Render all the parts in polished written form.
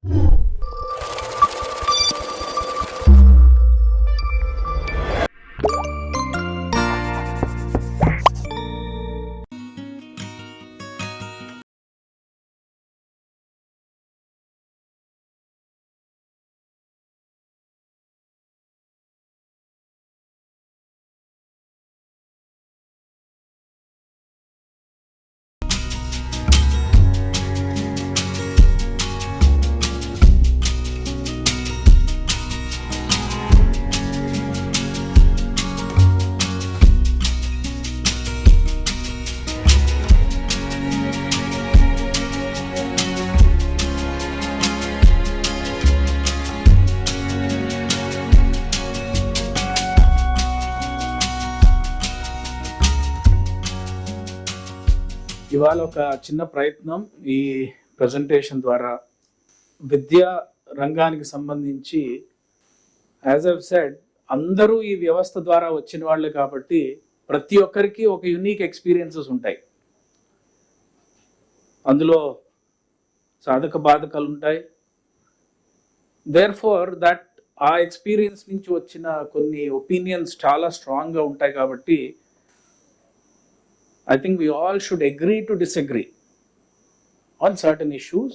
ఇవాళ ఒక చిన్న ప్రయత్నం ఈ ప్రజెంటేషన్ ద్వారా విద్యా రంగానికి సంబంధించి, యాజ్ ఐవ్ సెడ్, అందరూ ఈ వ్యవస్థ ద్వారా వచ్చిన వాళ్ళే కాబట్టి ప్రతి ఒక్కరికి ఒక యూనిక్ ఎక్స్పీరియన్సెస్ ఉంటాయి. అందులో సాధక బాధకాలు ఉంటాయి. దేర్ ఫోర్ దట్ ఆ ఎక్స్పీరియన్స్ నుంచి వచ్చిన కొన్ని ఒపీనియన్స్ చాలా స్ట్రాంగ్గా ఉంటాయి. కాబట్టి I think we all should agree to disagree on certain issues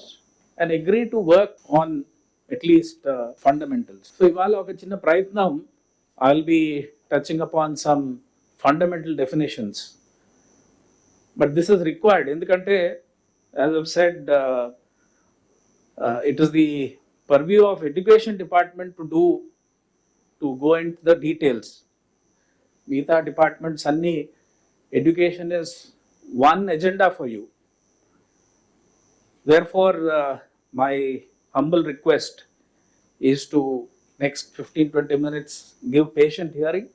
and agree to work on at least fundamentals. So, ivala oka chinna prayatnam, I'll be touching upon some fundamental definitions. But this is required endukante, as I've said, it is the purview of education department to go into the details. Meetha departments anni, education is one agenda for you. Therefore, my humble request is to next 15-20 minutes give patient hearing.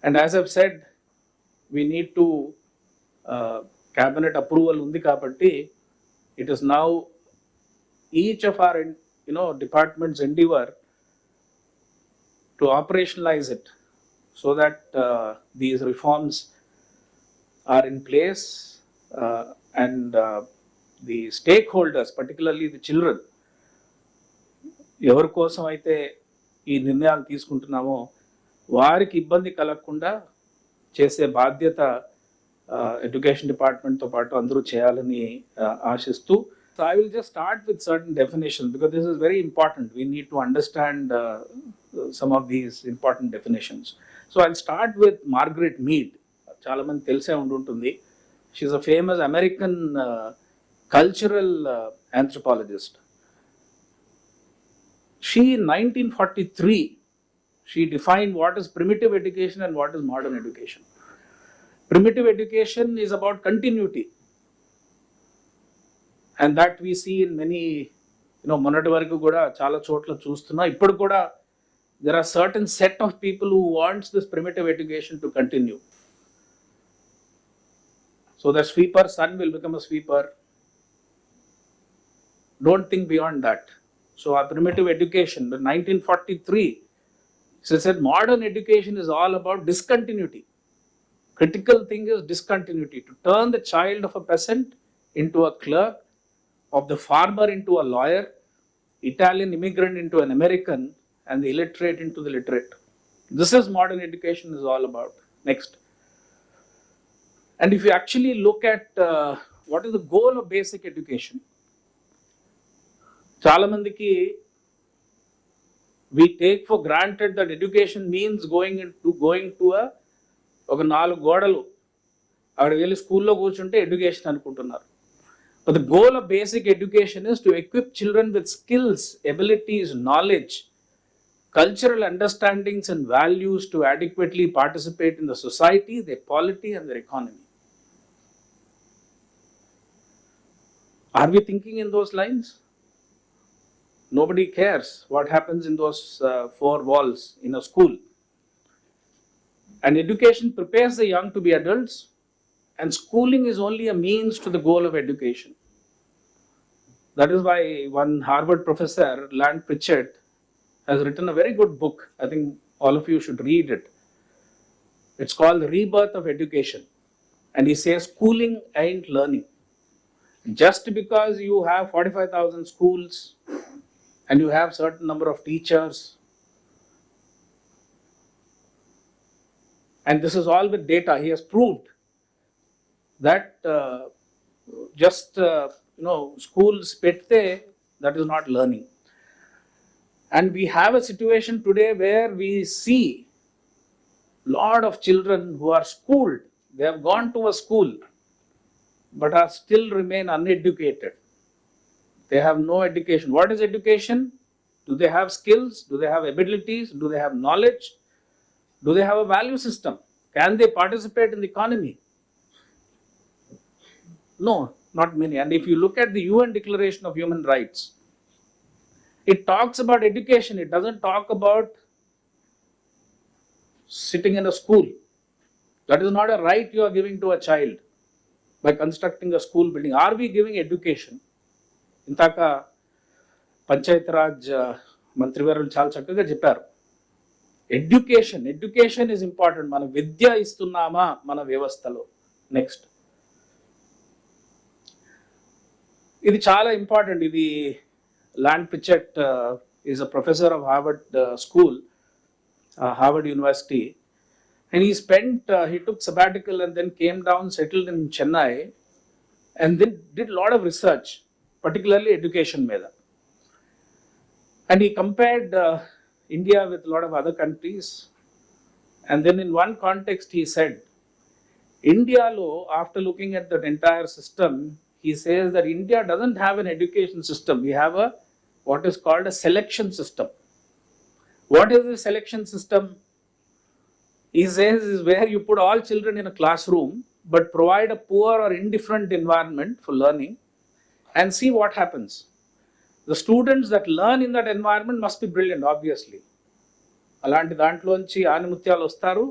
And as I've said, we need to cabinet approval undi kabatti, it is now each of our departments endeavor to operationalize it, so that these reforms are in place, and the stakeholders, particularly the children, ఎవరి కోసం అయితే ఈ నిర్ణయాలు తీసుకుంటున్నామో వారికి ఇబ్బంది కలగకుండా చేసే బాధ్యత ఎడ్యుకేషన్ డిపార్ట్మెంట్తో పాటు అందరూ చేయాలని ఆశిస్తూ, so I will just start with certain definitions because this is very important. We need to understand some of these important definitions. So I'll start with Margaret Mead. చాలా మంది తెలిసే ఉంటుంది. She's a famous American cultural anthropologist. She, in 1943, she defined what is primitive education and what is modern education. Primitive education is about continuity, and that we see in many, మొన్నటి వరకు కూడా చాలా చోట్ల చూస్తున్నా. ఇప్పుడు కూడా there are certain set of people who wants this primitive education to continue. So the sweeper's son will become a sweeper. Don't think beyond that. So our primitive education, in 1943, she said modern education is all about discontinuity. Critical thing is discontinuity, to turn the child of a peasant into a clerk, of the farmer into a lawyer, Italian immigrant into an American, and the illiterate into the literate. This is modern education is all about. Next. And if you actually look at what is the goal of basic education, చాలా మందికి we take for granted that education means going to ఒక 4 గోడలు అక్కడ వెళ్ళి స్కూల్లో కూర్చుంటే education అనుకుంటున్నారు. But the goal of basic education is to equip children with skills, abilities, knowledge, cultural understandings and values to adequately participate in the society, their polity and their economy. Are we thinking in those lines? Nobody cares what happens in those 4 walls in a school. And education prepares the young to be adults, and schooling is only a means to the goal of education. That is why one Harvard professor, Lant Pritchett, has written a very good book. I think all of you should read it. It's called The Rebirth of Education. And he says schooling ain't learning. Just because you have 45,000 schools and you have certain number of teachers, and this is all with data, he has proved that just schools pette, that is not learning. And we have a situation today where we see lot of children who are schooled, they have gone to a school but are still remain uneducated. They have no education. What is education? Do they have skills? Do they have abilities? Do they have knowledge? Do they have a value system? Can they participate in the economy? No, not many. And if you look at the UN Declaration of Human Rights, it talks about education. It doesn't talk about sitting in a school. That is not a right you are giving to a child by constructing a school building. Are we giving education? ఇంతాక Panchayati Raj మంత్రి గారు చాలా చక్కగా చెప్పారు. Education is important. మన విద్య ఇస్తున్నామా మన వ్యవస్థలో? Next, ఇది చాలా ఇంపార్టెంట్. ఇది Lant Pritchett is a professor of Harvard school, Harvard University, and he took sabbatical and then came down, settled in Chennai, and then did a lot of research, particularly education meda. And he compared India with a lot of other countries, and then in one context he said, India lo, after looking at the entire system, he says that India doesn't have an education system. We have what is called a selection system. What is the selection system? He says is where you put all children in a classroom but provide a poor or indifferent environment for learning and see what happens. The students that learn in that environment must be brilliant, obviously. అలాంటి దాంట్లోంచి ఆనిముత్యాలు వస్తారు,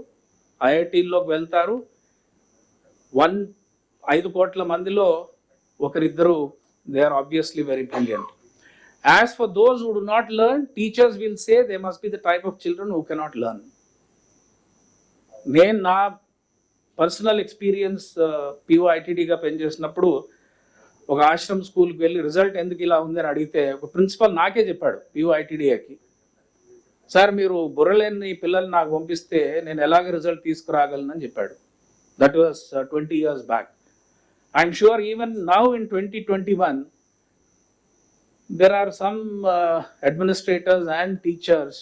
ఐఐటీల్లోకి వెళ్తారు. 5 కోట్ల మందిలో ఒకరిద్దరు, they are obviously very brilliant. As for those who do not learn, teachers will say they must be the type of children who cannot learn. నేను నా personal experience POITDగా పనిచేసినప్పుడు ఒక ఆశ్రమ్ స్కూల్కి వెళ్ళి రిజల్ట్ ఎందుకు ఇలా ఉందని అడిగితే ఒక ప్రిన్సిపల్ నాకే చెప్పాడు POITDకి, సార్ మీరు బుర్రలేని పిల్లల్ని నాకు పంపిస్తే నేను ఎలాగ రిజల్ట్ తీసుకురాగలనని చెప్పాడు. That was 20 years back. I'm sure even now in 2021 there are some administrators and teachers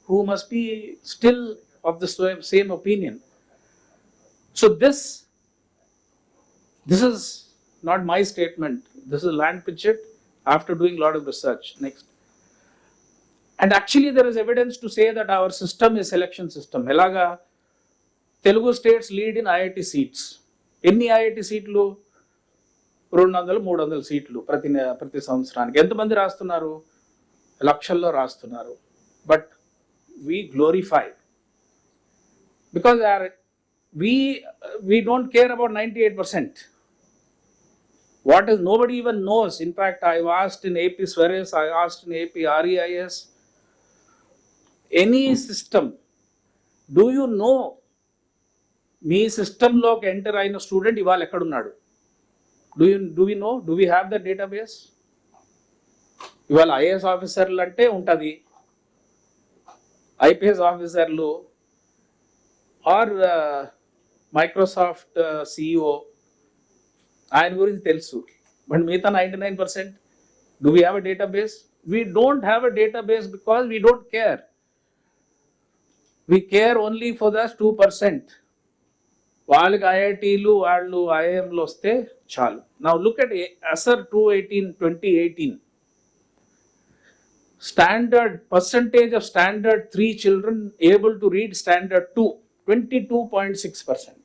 who must be still of the same opinion. So this is not my statement. This is Land Pritchett after doing a lot of research. Next. And actually there is evidence to say that our system is selection system. Elaga Telugu states lead in IIT seats. Any IIT seatlu 200-300 సీట్లు ప్రతి సంవత్సరానికి. ఎంతమంది రాస్తున్నారు? లక్షల్లో రాస్తున్నారు. But we glorify because we don't care about 98%. What is nobody even knows. In fact, I asked in AP Swares, I asked in AP REIS, any system, do you know మీ సిస్టంలోకి enter అయిన student ఇవాళ ఎక్కడున్నాడు? Do we know? Do we have the database? ఇవాళ IAS ఆఫీసర్లు అంటే ఉంటుంది, IPS ఆఫీసర్లు ఆర్ మైక్రోసాఫ్ట్ CEO, ఆయన గురించి తెలుసు. బట్ మిగతా 99%, do we have a database? We don't have a database because we don't care. We care only for the 2%. వాళ్ళకి ఐఐటీలు వాళ్ళు ఐఐఎంలు వస్తే చాలు. Now look at ASER 2018. Standard percentage of standard 3 children able to read standard 2, 22.6%.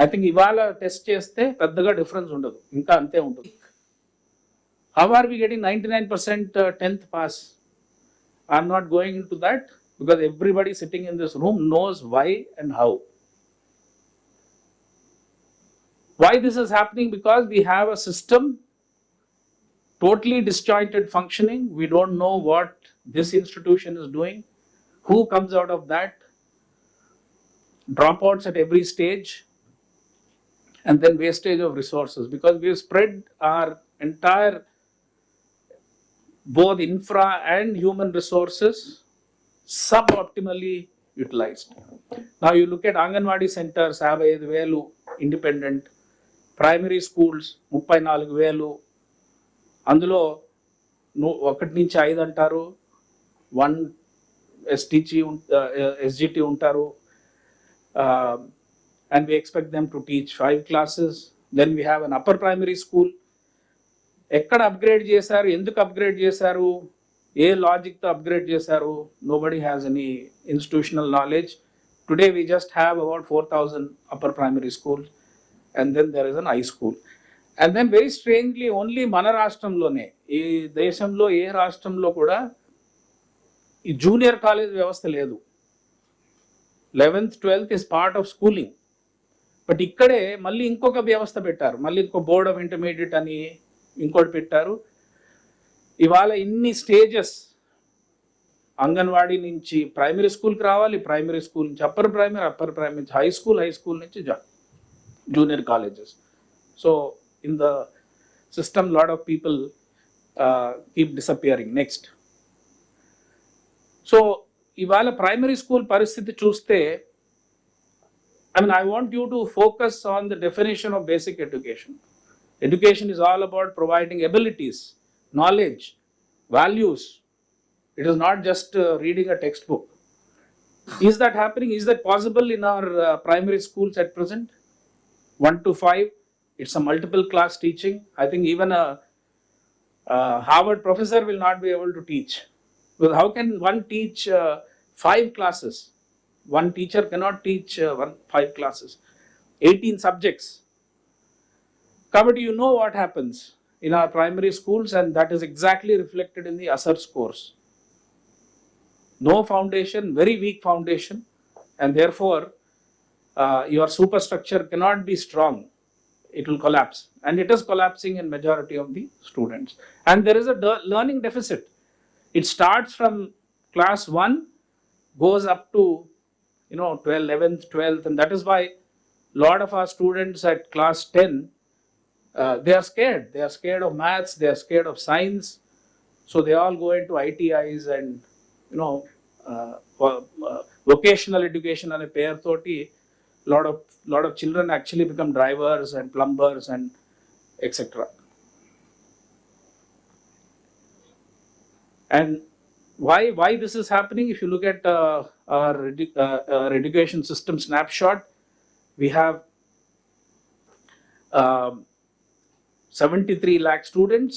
I think ఇవాళ test చేస్తే పెద్దగా difference ఉండదు, ఇంకా అంతే ఉంటుంది. How are we getting 99% 10th pass? I'm not going into that because everybody sitting in this room knows why and how. Why this is happening? Because we have a system totally disjointed functioning. We don't know what this institution is doing, who comes out of that, dropouts at every stage. and then wastage of resources, because we've spread our entire both infra and human resources suboptimally utilized. Now you look at Anganwadi centers, 55,000 independent, primary schools 34,000, అందులో 1 నుంచి 5 అంటారు, 1 SGT ఉంటారు, and we expect them to teach 5 classes. Then we have an upper primary school. ఎక్కడ upgrade చేశారు, ఎందుకు upgrade చేశారు, ఏ లాజిక్తో upgrade చేశారు, nobody has any institutional knowledge. Today we just have about 4,000 upper primary schools, and then there is an high school. And then very strangely only మన రాష్ట్రంలోనే, ఈ దేశంలో ఏ రాష్ట్రంలో కూడా ఈ జూనియర్ కాలేజ్ వ్యవస్థ లేదు. 11th 12th is part of schooling. But ఇక్కడే మళ్ళీ ఇంకొక వ్యవస్థ పెట్టారు, మళ్ళీ ఇంకో బోర్డ్ ఆఫ్ ఇంటర్మీడియట్ అని ఇంకోటి పెట్టారు. ఇవాళ ఇన్ని స్టేజెస్, అంగన్వాడీ నుంచి ప్రైమరీ స్కూల్కి రావాలి, ప్రైమరీ స్కూల్ నుంచి అప్పర్ ప్రైమరీ నుంచి హై స్కూల్ నుంచి junior colleges. So in the system lot of people keep disappearing. Next, so ఇవాళ ప్రైమరీ స్కూల్ పరిస్థితి చూస్తే, I mean, I want you to focus on the definition of basic education. Education is all about providing abilities, knowledge, values. It is not just reading a textbook. Is that happening? Is that possible in our primary schools at present? 1 to 5, it's a multiple class teaching. I think even a Harvard professor will not be able to teach. Well, how can one teach 5 classes? One teacher cannot teach 5 classes, 18 subjects. Kabatti, you know what happens in our primary schools, and that is exactly reflected in the ASAR scores. No foundation, very weak foundation, and therefore your superstructure cannot be strong. It will collapse, and it is collapsing in majority of the students. And there is a learning deficit. It starts from class 1, goes up to 11th, 12th, and that is why a lot of our students at class 10, they are scared. They are scared of maths, they are scared of science, so they all go into ITIs and vocational education ane pair toti lot of children actually become drivers and plumbers and etc. And why this is happening? If you look at our education system snapshot, we have 73 lakh students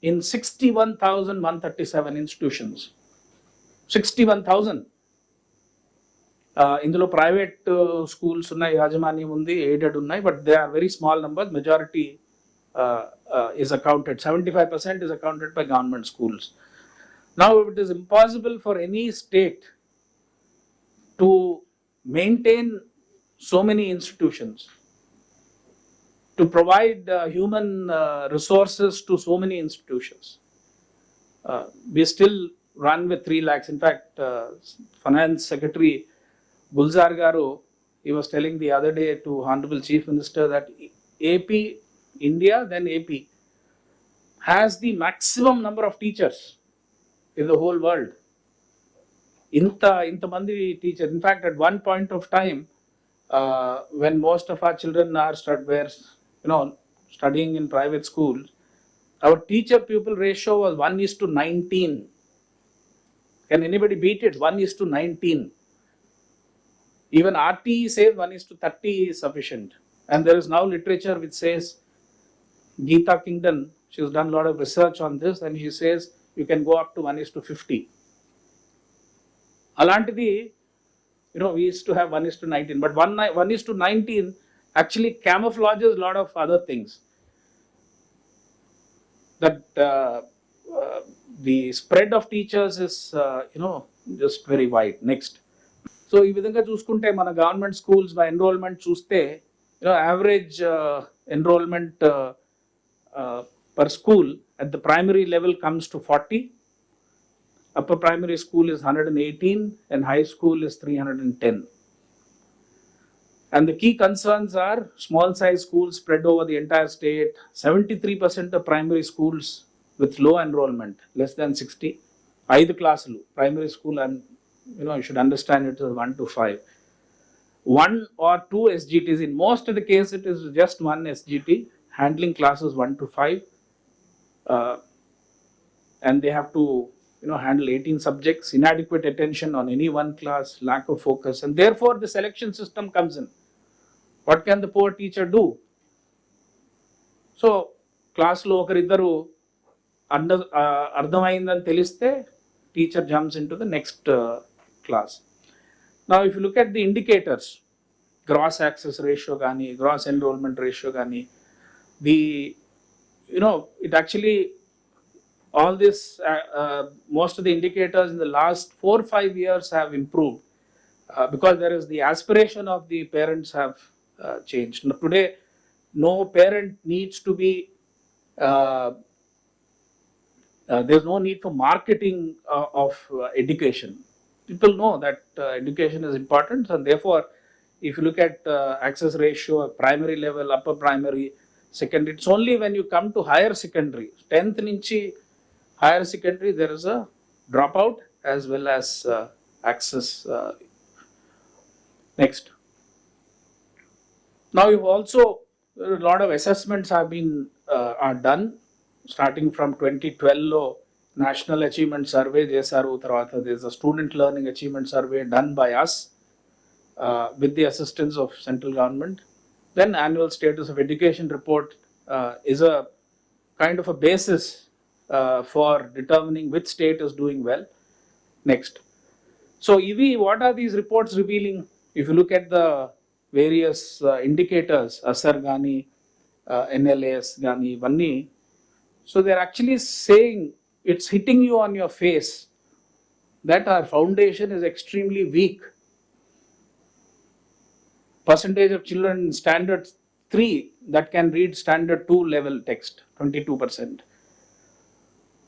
in 61,137 institutions. 61,000. ఇందులో private schools ఉన్నాయి, యాజమాన్యం ఉంది, aided ఉన్నాయి, but they are very small number. Majority is accounted, 75% is accounted by government schools. Now it is impossible for any state to maintain so many institutions, to provide human resources to so many institutions. We still run with 3 lakhs. In fact, Finance Secretary Gulzar Garu, he was telling the other day to Honorable Chief Minister that AP, India, then AP, has the maximum number of teachers in the whole world. Inta mandi teachers. In fact, at one point of time, when most of our children are studying in private schools, our teacher-pupil ratio was 1:19. Can anybody beat it? 1:19. Even RTE says 1:30 is sufficient. And there is now literature which says, Geeta Kingdon, she has done a lot of research on this, and she says you can go up to 1:50. Alantidi, we used to have 1:19, but 1:19 actually camouflages a lot of other things. That the spread of teachers is, just very wide. Next. So, ఈ విధంగా చూసుకుంటే మన government schools by enrolment చూస్తే, average enrollment per school at the primary level comes to 40. Upper primary school is 118 and high school is 310. And the key concerns are small size schools spread over the entire state, 73% of primary schools with low enrollment, less than 60. 5 classes, primary school, and you should understand it as 1 to 5. 1 or 2 SGTs. In most of the case, it is just one SGT handling classes 1 to 5, and they have to handle 18 subjects. Inadequate attention on any one class, lack of focus, and therefore the selection system comes in. What can the poor teacher do? So క్లాస్లో ఒకరిద్దరు అర్థమైందని తెలిస్తే teacher jumps into the next class. Now if you look at the indicators, gross access ratio gani, gross enrollment ratio gani, the it actually all this most of the indicators in the last 4-5 years have improved, because there is the aspiration of the parents have changed. Now, today no parent needs to be there's no need for marketing of education. People know that education is important, and therefore if you look at access ratio at primary level, upper primary, secondary, it's only when you come to higher secondary, 10th nunchi higher secondary, there is a dropout as well as access. Next. Now you've also, a lot of assessments have been are done starting from 2012 national achievement survey చేశారు. తర్వాత there's a student learning achievement survey done by us with the assistance of central government. Then annual status of education report is a kind of a basis for determining which state is doing well. Next. So EV, what are these reports revealing? If you look at the various indicators, ASAR gani, NLAS gani, vanni, so they're actually saying, it's hitting you on your face that our foundation is extremely weak. Percentage of children in standard 3 that can read standard 2 level text, 22%.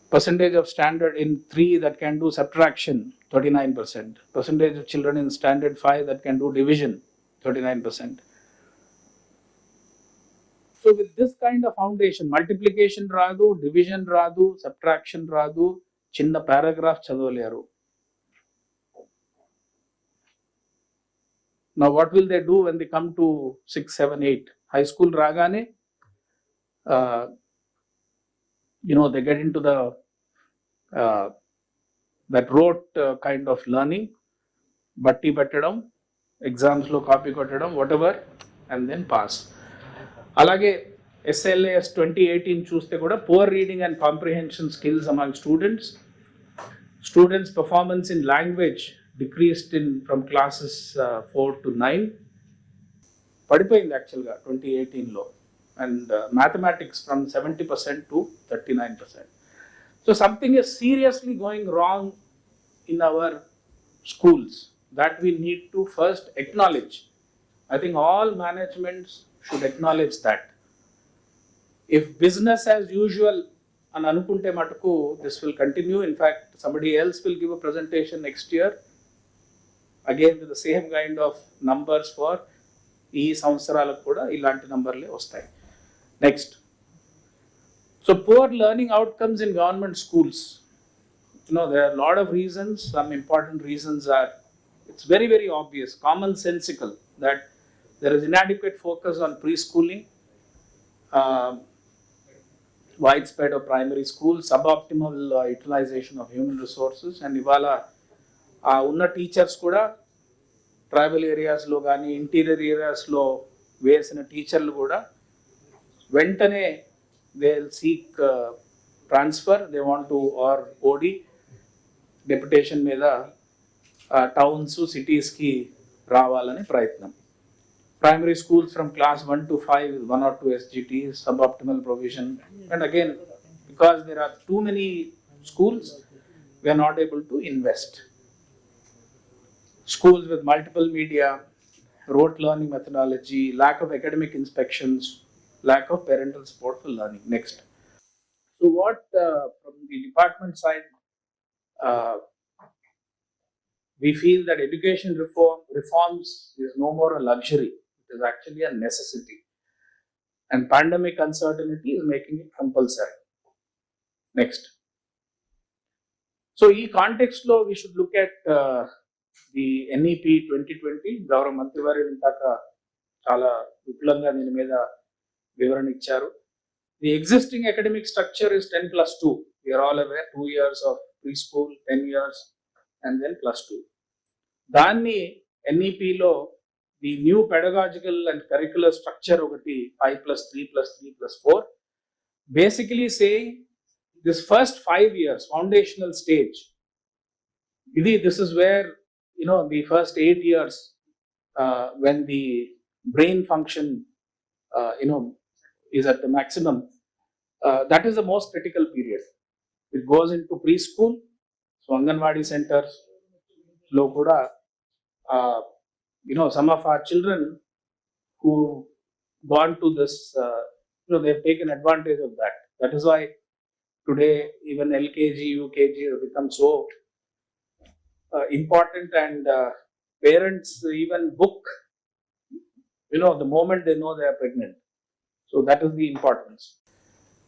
Percentage of standard in 3 that can do subtraction, 39%. Percentage of children in standard 5 that can do division, 39%. So with this kind of foundation, multiplication radu, division radu, subtraction radu, chinna paragraph chadavaleru. Now what will they do when they come to 6, 7, 8? High school ragane, they get into the that rote kind of learning, batti pettadam, exams lo copy kottadam, whatever, and then pass. Alage SLAS 2018 చూస్తే కూడా poor reading and comprehension skills among students performance in language decreased from classes 4 to 9, పడిపోయింది యాక్చువల్గా 2018లో, and mathematics from 70% to 39%. So something is seriously going wrong in our schools that we need to first acknowledge. I think all managements should acknowledge that. If business as usual and anukunte matuku, this will continue. In fact, somebody else will give a presentation next year, again with the same kind of numbers for ee samvatsaraలకు kuda ilanti numberle vastayi. Next. So poor learning outcomes in government schools. There are a lot of reasons. Some important reasons are, it's very, very obvious, commonsensical, that there is inadequate focus on preschooling, widespread of primary schools, suboptimal utilization of human resources, and ivala unna teachers kuda tribal areas lo gaani interior areas lo vesina teacherlu kuda ventane they'll seek transfer, they want to, or OD deputation మీద towns cities ki రావాలని ప్రయత్నం. Primary schools from class 1 to 5 with 1 or 2 SGTs, suboptimal provision, and again because there are too many schools, we are not able to invest. Schools with multiple media, rote learning methodology, lack of academic inspections, lack of parental support for learning. Next. So what from the department side, we feel that education reforms is no more a luxury. It is actually a necessity. And pandemic uncertainty is making it compulsory. Next. So, in context law, we should look at the NEP 2020. Gaurav Mantrivari intaka chala vipulanga dini meeda vivarana icharu. The existing academic structure is 10+2. We are all aware, 2 years of preschool, 10 years, and then +2. Danni NEP lo the new pedagogical and curricular structure okati 5+3+3+4, basically saying this first 5 years foundational stage, this is where the first 8 years when the brain function is at the maximum, that is the most critical period. It goes into preschool. So Anganwadi centers lo kuda some of our children who gone to this, they've taken advantage of that. That is why today even LKG, UKG have become so important, and parents even book, the moment they know they are pregnant. So that is the importance.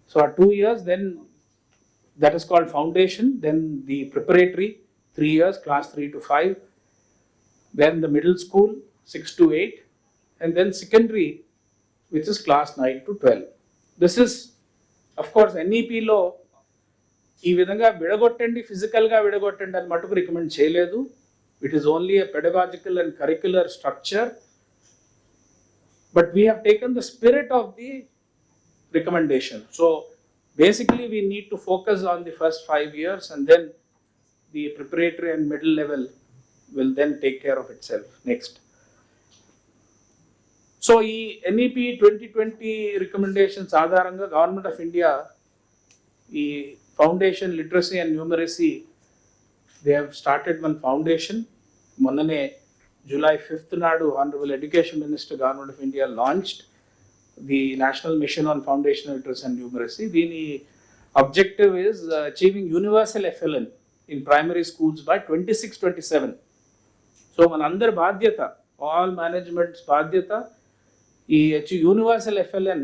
So at 2 years, then that is called foundation. Then the preparatory, 3 years, class 3 to 5. Then the middle school, 6 to 8. And then secondary, which is class 9 to 12. This is, of course, NEP లో ఈ విధంగా విడగొట్టండి, ఫిజికల్గా విడగొట్టండి అని మటుకు recommend చేయలేదు. It is only a pedagogical and curricular structure. But we have taken the spirit of the recommendation. So basically we need to focus on the first 5 years, and then the preparatory and middle level will then take care of itself. Next. So ఈ NEP 2020 recommendations ఆధారంగా government of India ఈ foundation literacy and numeracy, they have started one foundation. మొన్ననే July 5th నాడు Honorable Education Minister, Government of India launched the National Mission on Foundational Literacy and Numeracy. The objective is achieving universal FLN in primary schools by 26-27. So manandar బాధ్యత, all management's బాధ్యత ఈ achieve universal FLN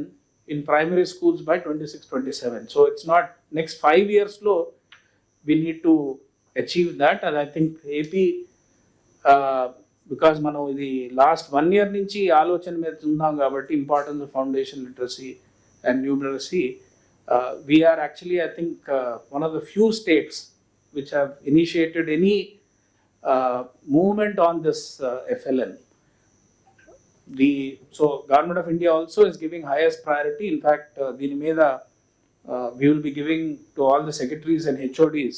in primary schools by 26-27. So it's not next 5 years lo we need to achieve that. And I think AP because మనం ఇది last 1 year నుంచి ఆలోచన మీద ఉన్నాం కాబట్టి importance of foundation literacy and numeracy, we are actually I think one of the few states which have initiated any movement on this FLN. So Government of India also is giving highest priority. In fact, దీని మీద we will be giving to all the secretaries and HODs.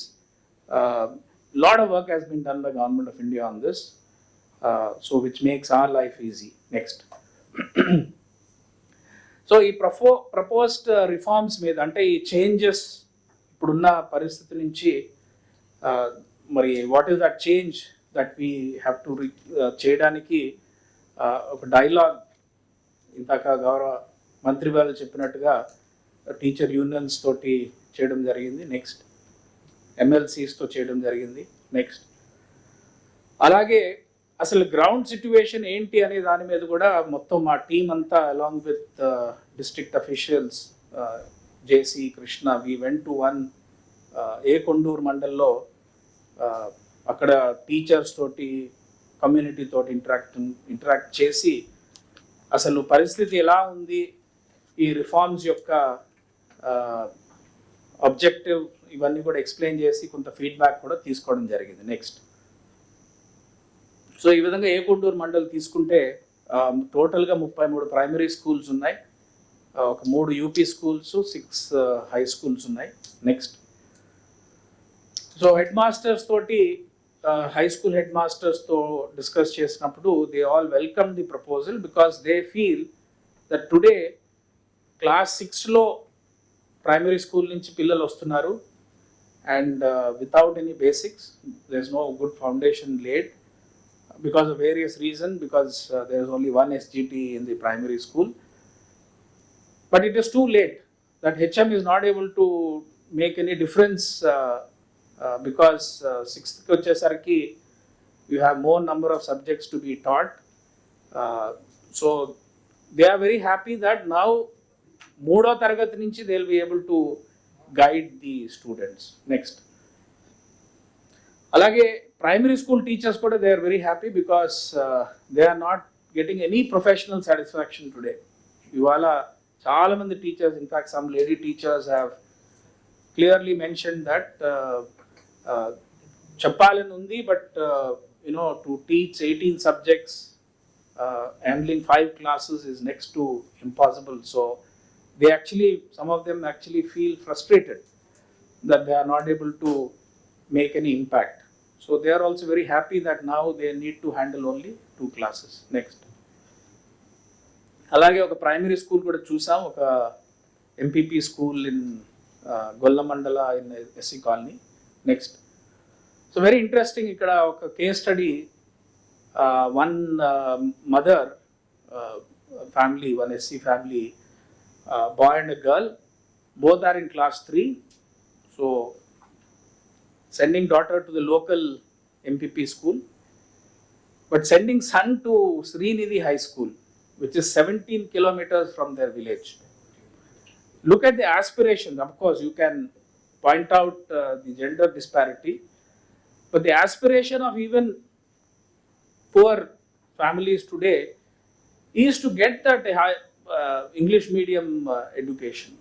Lot of work has been done by Government of India on this. So which makes our life easy. Next. So ఈ proposed reforms మీద, అంటే ఈ changes ఇప్పుడున్న పరిస్థితి నుంచి మరి what is that change that we have to చేయడానికి ఒక డైలాగ్ ఇందాక గౌరవ మంత్రి వాళ్ళు చెప్పినట్టుగా టీచర్ యూనియన్స్ తోటి చేయడం జరిగింది. నెక్స్ట్ MLCsతో చేయడం జరిగింది. నెక్స్ట్ అలాగే అసలు గ్రౌండ్ సిచ్యువేషన్ ఏంటి అనే దాని మీద కూడా మొత్తం మా టీం అంతా along with district officials, JC Krishna, we went to one Konduru మండల్లో, అక్కడ టీచర్స్ తోటి కమ్యూనిటీ తోటి ఇంటరాక్ట్ చేసి అసలు పరిస్థితి ఎలా ఉంది, ఈ రిఫార్మ్స్ యొక్క ఆబ్జెక్టివ్ ఇవన్నీ కూడా ఎక్స్ప్లెయిన్ చేసి కొంత ఫీడ్బ్యాక్ కూడా తీసుకోవడం జరిగింది. నెక్స్ట్. సో ఈ విధంగా కొండూరు మండల్ తీసుకుంటే టోటల్గా 33 ప్రైమరీ స్కూల్స్ ఉన్నాయి, ఒక 3 యూపీ స్కూల్స్, 6 హై స్కూల్స్ ఉన్నాయి. నెక్స్ట్. సో హెడ్ మాస్టర్స్ తోటి, హై స్కూల్ హెడ్ మాస్టర్స్తో డిస్కస్ చేసినప్పుడు they all welcome the proposal because they feel that today class 6లో ప్రైమరీ స్కూల్ నుంచి పిల్లలు వస్తున్నారు, and without any basics, there is no good foundation laid because of various reasons, because there is only one SGT in the primary school. But it is too late. That HM is not able to make any difference because 6th vachesariki you have more number of subjects to be taught. So they are very happy that now మూడో తరగతి నుంచి they will be able to guide the students. Next. అలాగే primary school teachers కూడా they are very happy because they are not getting any professional satisfaction today. ఇవాళ చాలా మంది teachers, in fact some lady teachers have clearly mention that చెప్పాలని ఉంది, but you know to teach 18 subjects, handling 5 classes is next to impossible. So they actually, some of them actually feel frustrated that they are not able to make any impact. So they are also very happy that now they need to handle only 2 classes. Next. అలాగే ఒక primary school కూడా చూసాం, ఒక MPP school in Gollamandala in SC colony. Next. So very interesting, ఇక్కడ ఒక case study, one mother family, one SC family, boy and a girl, both are in class 3. So sending daughter to the local MPP school, but sending son to Srinidhi High School, which is 17 kilometers from their village. Look at the aspirations. Of course, you can point out the gender disparity, but the aspiration of even poor families today is to get that English medium education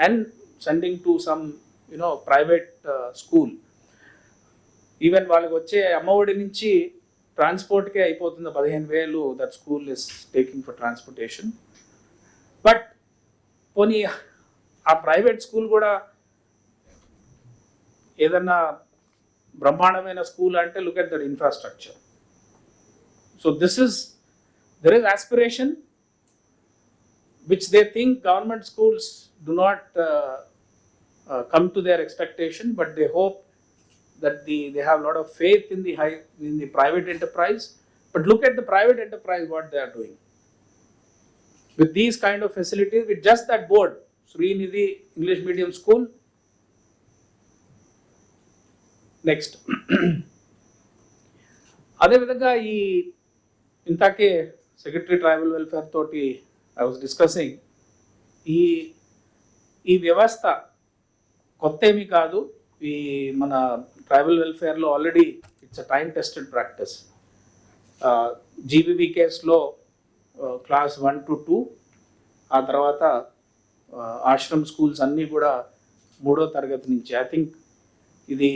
and sending to some private school. Even వాళ్ళకి వచ్చే అమ్మఒడి నుంచి ట్రాన్స్పోర్ట్కే అయిపోతుంది 15,000, that school is taking for transportation. But పోనీ ఆ private school కూడా ఏదన్నా బ్రహ్మాండమైన school అంటే look at that infrastructure. So there is aspiration which they think government schools do not come to their expectation, but they hope that they have a lot of faith in the private enterprise. But look at the private enterprise, what they are doing with these kind of facilities, with just that board, Srinidhi English Medium School. Next. అదే విధంగా ఈ ఇంతాకే secretary tribal welfare తోటి I was discussing, ఈ వ్యవస్థ కొత్త ఏమీ కాదు. ఈ మన ట్రైబల్ వెల్ఫేర్లో already it's a time tested practice. జీబీవీకేస్లో క్లాస్ 1 to 2, ఆ తర్వాత ఆశ్రమ్ స్కూల్స్ అన్నీ కూడా 3వ తరగతి నుంచి. ఐ థింక్ ఇది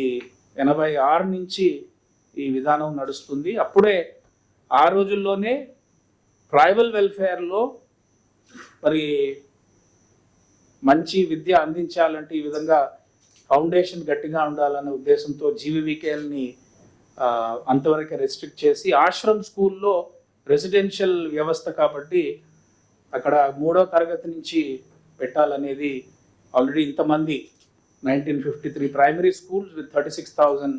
86 నుంచి ఈ విధానం నడుస్తుంది. అప్పుడే ఆ రోజుల్లోనే ట్రైబల్ వెల్ఫేర్లో మరి మంచి విద్య అందించాలంటే ఈ విధంగా ఫౌండేషన్ గట్టిగా ఉండాలనే ఉద్దేశంతో జీవీవీకేఎల్ని అంతవరకే రెస్ట్రిక్ట్ చేసి, ఆశ్రమ్ స్కూల్లో రెసిడెన్షియల్ వ్యవస్థ కాబట్టి అక్కడ 3వ తరగతి నుంచి పెట్టాలనేది ఆల్రెడీ ఇంతమంది 1953 ప్రైమరీ స్కూల్స్ విత్ 36,000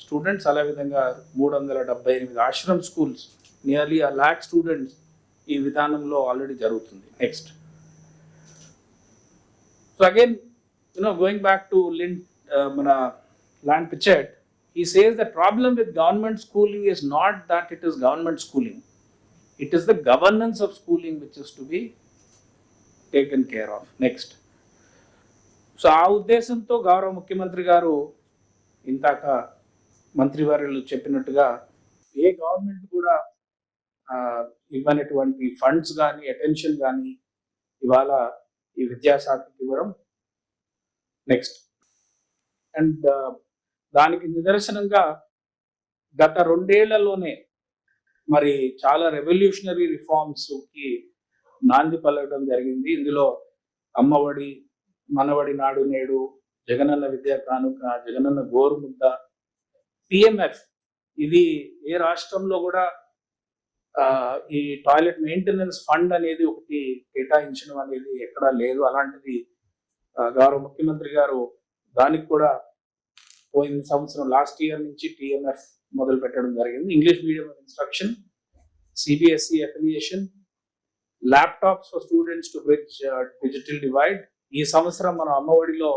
స్టూడెంట్స్, అలా విధంగా 378 ఆశ్రమ్ స్కూల్స్, నియర్లీ 1,00,000 స్టూడెంట్స్ ఈ విధానంలో ఆల్రెడీ జరుగుతుంది. Next. So again going back to మన Land Pichette, he says the problem with government schooling is not that it is government schooling, it is the governance of schooling which is to be taken care of. Next. So ఆ ఉద్దేశంతో గౌరవ ముఖ్యమంత్రి గారు ఇంతాక మంత్రివర్యులు చెప్పినట్టుగా ఏ government కూడా ఇవ్వనటువంటి funds కానీ attention కానీ ఇవాళ ఈ విద్యాశాఖకి ఇవ్వడం. నెక్స్ట్. అండ్ దానికి నిదర్శనంగా గత 2 ఏళ్లలోనే మరి చాలా రెవల్యూషనరీ రిఫార్మ్స్కి నాంది పలకడం జరిగింది. ఇందులో అమ్మఒడి, మనవడి నాడు నేడు, జగనన్న విద్యా కానుక, జగనన్న గోరుముద్ద, పిఎంఎఫ్, ఇది ఏ రాష్ట్రంలో కూడా ఈ టాయిలెట్ మెయింటెనెన్స్ ఫండ్ అనేది ఒకటి కేటాయించడం అనేది ఎక్కడా లేదు. అలాంటిది గౌరవ ముఖ్యమంత్రి గారు దానికి కూడా పోయిన సంవత్సరం లాస్ట్ ఇయర్ నుంచి టిఎంఎఫ్ మొదలు పెట్టడం జరిగింది. English medium instruction, CBSE affiliation, laptops for students to bridge digital divide. ఈ సంవత్సరం మనం అమ్మఒడిలో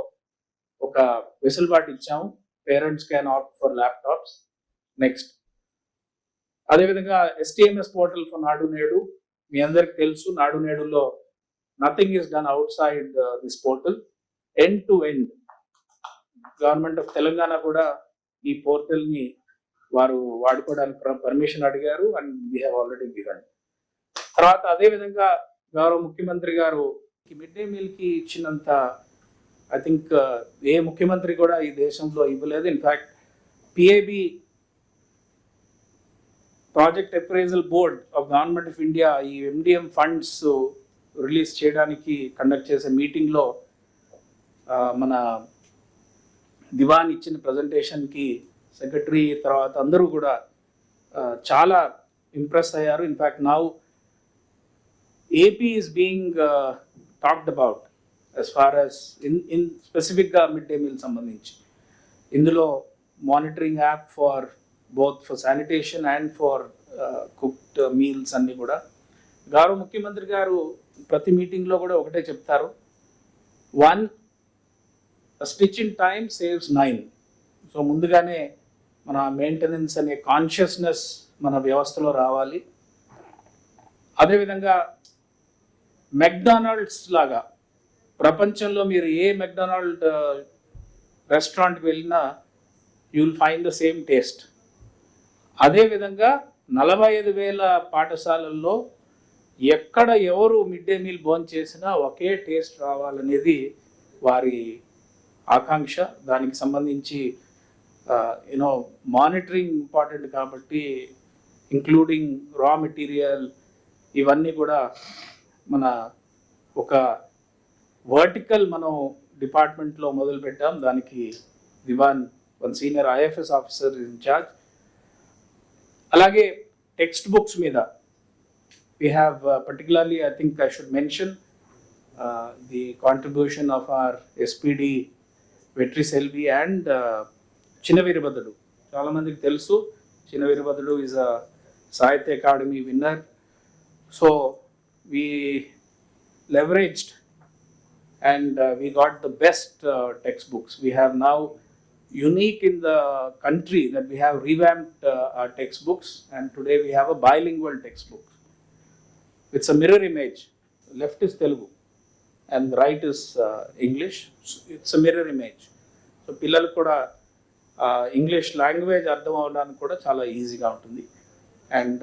ఒక వెసులుబాటు ఇచ్చాము, parents can opt for laptops. Next. అదేవిధంగా ఎస్టీఎంఎస్ పోర్టల్ ఫర్ నాడు నేడు, మీ అందరికి తెలుసు, నాడు నేడులో nothing is done outside this portal. End to end government of Telangana కూడా ఈ పోర్టల్ ని వారు వాడుకోవడానికి పర్మిషన్ అడిగారు and we have already given. తర్వాత అదే విధంగా గౌరవ ముఖ్యమంత్రి గారు మిడ్ డే మీల్ కి ఇచ్చినంత ఐ థింక్ ఏ ముఖ్యమంత్రి కూడా ఈ దేశంలో ఇవ్వలేదు. In fact PAB project appraisal board of government of India ఈ ఎండిఎం ఫండ్స్ రిలీజ్ చేయడానికి కండక్ట్ చేసే మీటింగ్లో మన దివాన్ ఇచ్చిన ప్రజెంటేషన్కి సెక్రటరీ తర్వాత అందరూ కూడా చాలా ఇంప్రెస్ అయ్యారు. In fact now AP is being talked about as far as in స్పెసిఫిక్గా మిడ్ డే మీల్ సంబంధించి. ఇందులో monitoring app for both for sanitation and for cooked meals అన్నీ కూడా గౌరవ ముఖ్యమంత్రి గారు ప్రతి మీటింగ్లో కూడా ఒకటే చెప్తారు, 1 stitch in time saves 9. So ముందుగానే మన మెయింటెనెన్స్ అనే కాన్షియస్నెస్ మన వ్యవస్థలో రావాలి. అదేవిధంగా మెక్డానల్డ్స్ లాగా ప్రపంచంలో మీరు ఏ మెక్డానల్డ్ రెస్టారెంట్కి వెళ్ళినా you will find the same taste. అదేవిధంగా 45,000 పాఠశాలల్లో ఎక్కడ ఎవరు మిడ్ డే మీల్ భోజనం చేసినా ఒకే టేస్ట్ రావాలనేది వారి ఆకాంక్ష. దానికి సంబంధించి యూనో మానిటరింగ్ ఇంపార్టెంట్ కాబట్టి ఇంక్లూడింగ్ రా మెటీరియల్ ఇవన్నీ కూడా మన ఒక వర్టికల్ మనం డిపార్ట్మెంట్లో మొదలు పెట్టాం. దానికి దివాన్ one senior IFS officer incharge. అలాగే టెక్స్ట్ బుక్స్ మీద we have particularly, I think I should mention the contribution of our SPD Vetri Selvi and Chinna Veerabhadradu. చాలా మందికి తెలుసు, Chinna Veerabhadradu is a Sahitya Academy winner. So we leveraged and we got the best textbooks. We have now unique in the country that we have revamped our textbooks, and today we have a bilingual textbook. It's a mirror image. Left is Telugu and right is English. It's a mirror image. So పిల్లలు కూడా English language అర్థం అవడానికి కూడా చాలా ఈజీగా ఉంటుంది. And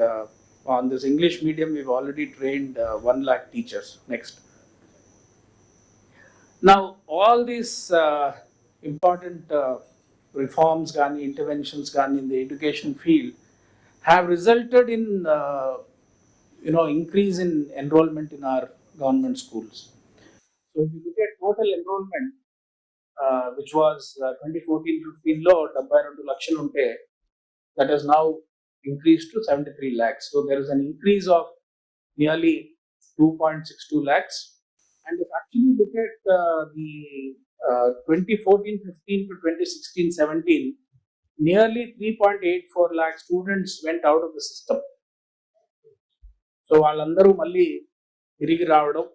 on this English medium we've already trained 1 lakh teachers. Next. Now all these important reforms gaani, interventions gaani in the education field have resulted in increase in enrollment in our government schools. So if you look at total enrollment, which was 2014-15 లో 72 లక్షలు ఉంటే that has now increased to 73 lakhs. So there is an increase of nearly 2.62 lakhs. And if actually look at the 2014-15 to 2016-17, nearly 3.84 lakh students went out of the system. So వాళ్ళందరూ మళ్ళీ తిరిగి రావడం.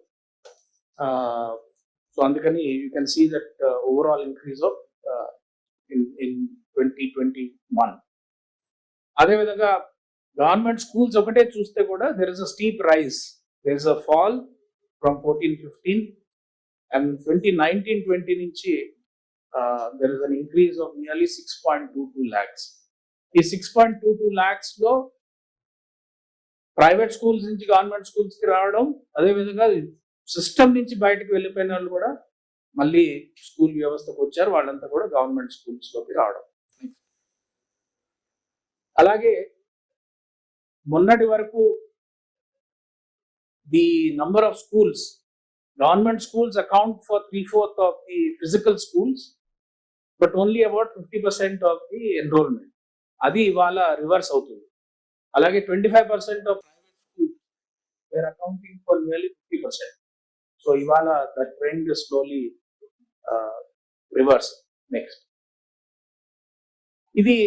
So అందుకని you can see that overall increase of in 2021. అదేవిధంగా government schools ఒకటే చూస్తే కూడా there is a steep rise. There is a fall from 14-15 and 2019-20 నుంచి there is an increase of nearly 6.22 lakhs. ఈ 6.22 lakhs లో ప్రైవేట్ స్కూల్స్ నుంచి government స్కూల్స్కి రావడం, అదేవిధంగా సిస్టమ్ నుంచి బయటకు వెళ్ళిపోయిన వాళ్ళు కూడా మళ్ళీ స్కూల్ వ్యవస్థకు వచ్చారు, వాళ్ళంతా కూడా గవర్నమెంట్ స్కూల్స్లోకి రావడం. అలాగే మొన్నటి వరకు the number of schools, government schools account for 3/4 of the physical schools but only about 50% of the enrolment. అది ఇవాళ రివర్స్ అవుతుంది. అలాగే 25% of private schools were accounting for nearly 50%. So ఇవాళ the trend slowly reverse. Next, ఇది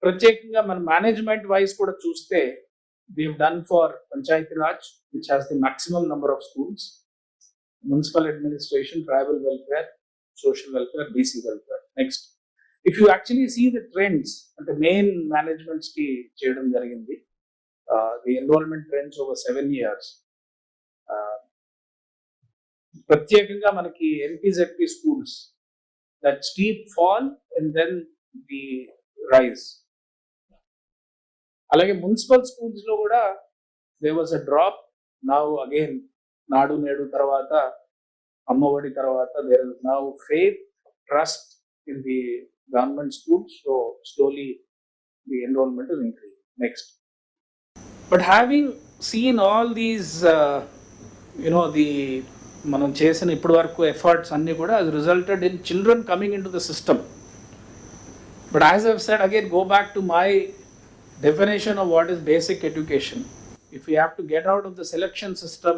ప్రత్యేకంగా మన management wise కూడా చూస్తే we've done for Panchayati Raj, which has the maximum number of schools, municipal administration, tribal welfare, social welfare, BC welfare. Next, if you actually see the trends, and the main managements ki cheyadam jarigindi, the enrollment trends over 7 years. ప్రత్యేకంగా మనకి ఎన్పిజెడ్పి schools that steep fall and then the rise. అలాగే municipal schools లో కూడా they was a drop. Now again Nadu Nedu తర్వాత, అమ్మఒడి తర్వాత, there is now faith, trust in the government schools, so slowly the enrollment is increasing. Next. But having seen all these the మనం చేసిన ఇప్పటి వరకు efforts అన్నీ కూడా has resulted in children coming into the system. But as I've said again, go back to my definition of what is basic education. If we have to get out of the selection system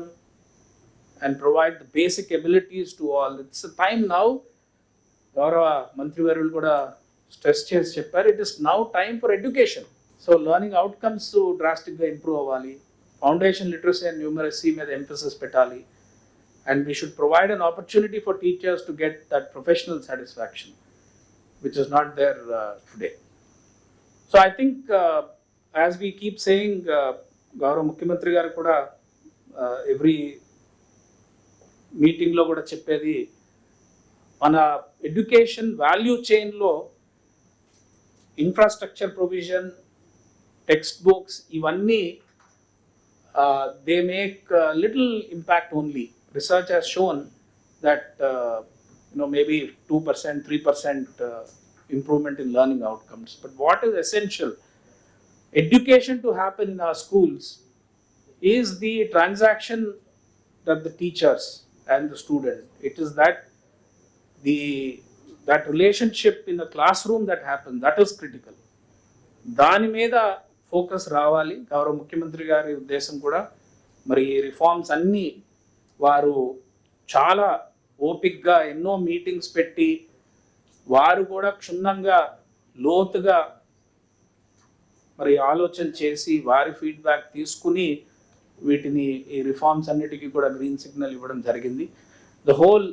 and provide the basic abilities to all, it's a time now. గౌరవ మంత్రివర్యులు కూడా stress చేసి చెప్పారు, it is now time for education. So learning outcomes డ్రాస్టిక్గా improve అవ్వాలి, foundation literacy and numeracy మీద emphasis పెట్టాలి, and we should provide an opportunity for teachers to get that professional satisfaction which is not there today. So I think as we keep saying, గౌరవ ముఖ్యమంత్రి గారు కూడా every మీటింగ్లో కూడా చెప్పేది, మన ఎడ్యుకేషన్ వాల్యూ చైన్లో ఇన్ఫ్రాస్ట్రక్చర్ ప్రొవిజన్, టెక్స్ట్ బుక్స్, ఇవన్నీ they make little impact only. Research has shown that maybe 2%, 3% improvement in learning outcomes. But what is essential? Education to happen in our schools is the transaction that the teachers and the student. It is that relationship in the classroom that happens, that is critical. దాని మీద focus రావాలి. గౌరవ ముఖ్యమంత్రి గారి ఉద్దేశం కూడా మరి reforms అన్నీ వారు చాలా ఓపిక్గా ఎన్నో మీటింగ్స్ పెట్టి వారు కూడా క్షుణ్ణంగా లోతుగా మరి ఆలోచన చేసి వారి ఫీడ్బ్యాక్ తీసుకుని వీటిని ఈ రిఫార్మ్స్ అన్నిటికీ కూడా గ్రీన్ సిగ్నల్ ఇవ్వడం జరిగింది. The whole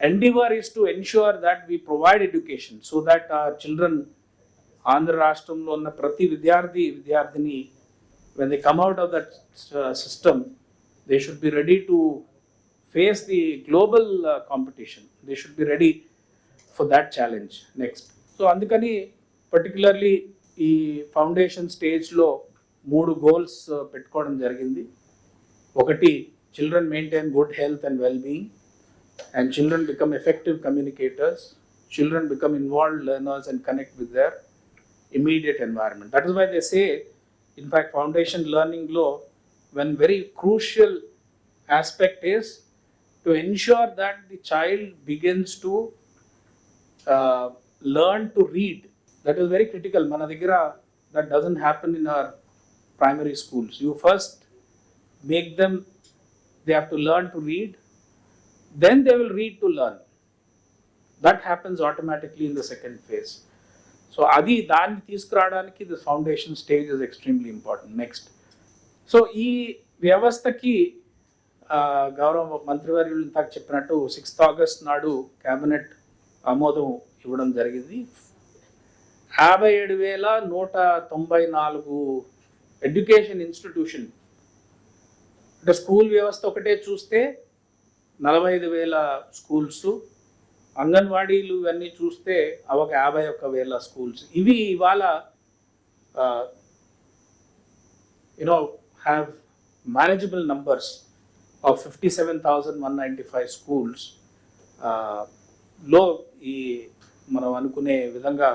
endeavor is to ensure that we provide education so that our children, Andhra Rashtrumlo unna prati vidyardhini, when they come out of that system, they should be ready to face the global competition. They should be ready for that challenge. Next. So andukani particularly ee foundation stage lo 3 goals pettukodam jarigindi. Okati, children maintain good health and well-being, and children become effective communicators, children become involved learners and connect with their immediate environment. That is why they say, in fact, foundation learning law, one very crucial aspect is to ensure that the child begins to learn to read. That is very critical. Mana దగ్గర that doesn't happen in our primary schools. You first make them, they have to learn to read, then they will read to learn. That happens automatically in the second phase. So adi దాన్ని తీసుకురావడానికి the foundation stage is extremely important. Next. So ఈ వ్యవస్థకి గౌరవ మంత్రివర్యులు ఇంతకు చెప్పినట్టు 6th August నాడు cabinet ఆమోదం ఇవ్వడం జరిగింది. 57,194 ఎడ్యుకేషన్ ఇన్స్టిట్యూషన్, అంటే స్కూల్ వ్యవస్థ ఒకటే చూస్తే 45,000 స్కూల్స్, అంగన్వాడీలు ఇవన్నీ చూస్తే ఒక 51,000 స్కూల్స్. ఇవి ఇవాళ have manageable numbers of 57,195 schools లో ఈ మనం అనుకునే విధంగా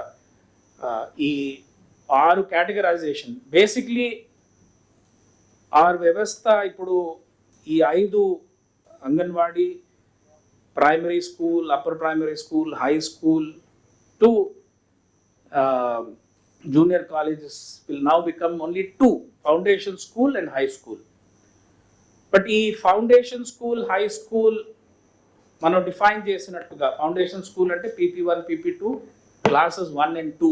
ఈ 6 కేటగరైజేషన్ బేసిక్లీ ఆరు వ్యవస్థ ఇప్పుడు ఈ 5 anganwadi, primary school, upper primary school, high school to junior colleges will now become only 2, foundation school and high school. But ఈ foundation school, high school మనం డిఫైన్ చేసినట్టుగా ఫౌండేషన్ స్కూల్ అంటే PP1, PP2 classes 1 and 2,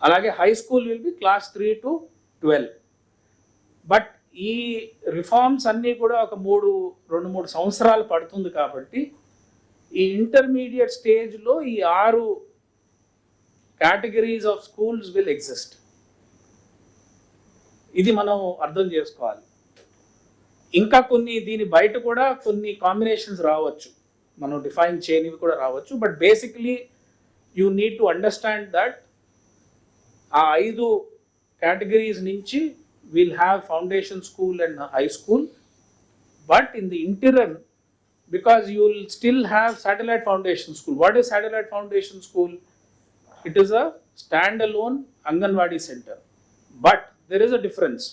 అలాగే high school will be class 3 to 12. But ఈ reforms అన్నీ కూడా ఒక 2-3 సంవత్సరాలు పడుతుంది కాబట్టి ఈ ఇంటర్మీడియట్ స్టేజ్లో ఈ 6 categories of schools will exist. ఇది మనం అర్థం చేసుకోవాలి. ఇంకా కొన్ని దీని బయట కూడా కొన్ని కాంబినేషన్స్ రావచ్చు, మనం డిఫైన్ చేయనివి కూడా రావచ్చు. But basically you need to understand that ఆ 5 కేటగిరీస్ నుంచి we'll have foundation school and high school, but in the interim, because you will still have satellite foundation school. What is satellite foundation school? It is a standalone Anganwadi center, but there is a difference.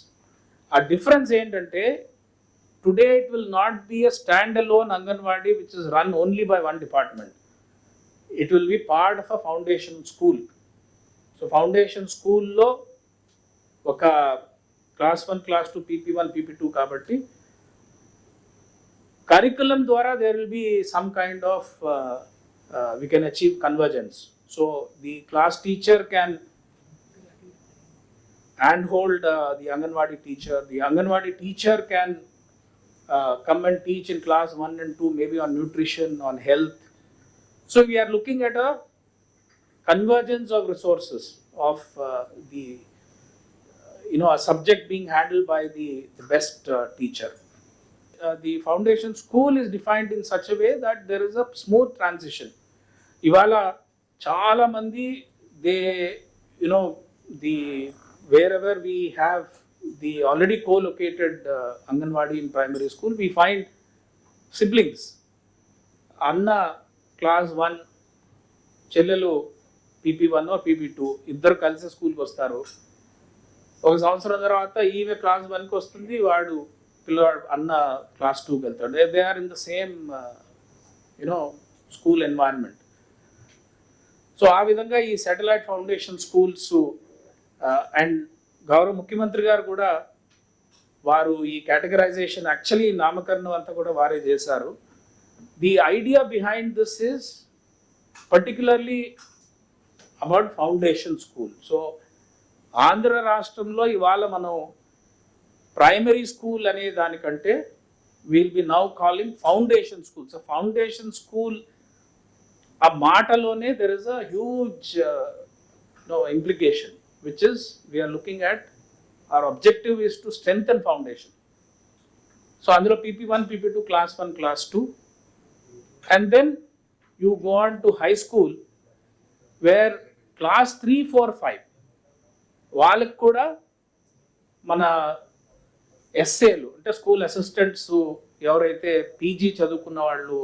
A difference ఏంటంటే today it will not be a standalone Anganwadi which is run only by one department. It will be part of a foundation school. So foundation school లో ఒక class 1 class 2 PP1 PP2 కాబట్టి curriculum ద్వారా there will be some kind of we can achieve convergence. So the class teacher can handhold the Anganwadi teacher. The Anganwadi teacher can come and teach in class 1 and 2, maybe on nutrition, on health. So we are looking at a convergence of resources of the a subject being handled by the best teacher. The foundation school is defined in such a way that there is a smooth transition. Ivala chala mandi they the wherever we have the already co-located Anganwadi in primary school, we find siblings. Anna class 1, చెల్లెలు PP1 or PP2 ఇద్దరు కలిసి స్కూల్కి వస్తారు. ఒక సంవత్సరం తర్వాత ఈమె class 1కి వస్తుంది, వాడు పిల్లవాడు అన్న క్లాస్ 2కి వెళ్తాడు. They are in the same school environment. So ఆ విధంగా ఈ శాటిలైట్ ఫౌండేషన్ స్కూల్స్ అండ్ గౌరవ ముఖ్యమంత్రి గారు కూడా వారు ఈ కేటగరైజేషన్ యాక్చువల్లీ నామకరణం అంతా కూడా వారే చేశారు. The idea behind this is particularly about foundation school. So Andhra రాష్ట్రంలో ఇవాళ మనం ప్రైమరీ స్కూల్ అనే దానికంటే will be now calling foundation school. So foundation school ఆ మాటలోనే there is a huge implication, which is we are looking at our objective is to strengthen foundation. So అందులో PP1 PP2 class 1 class 2 and then you go on to high school where class 3 4 5 వాళ్ళకి కూడా మన ఎస్ఏలు అంటే school assistants ఎవరైతే PG చదువుకున్న వాళ్ళు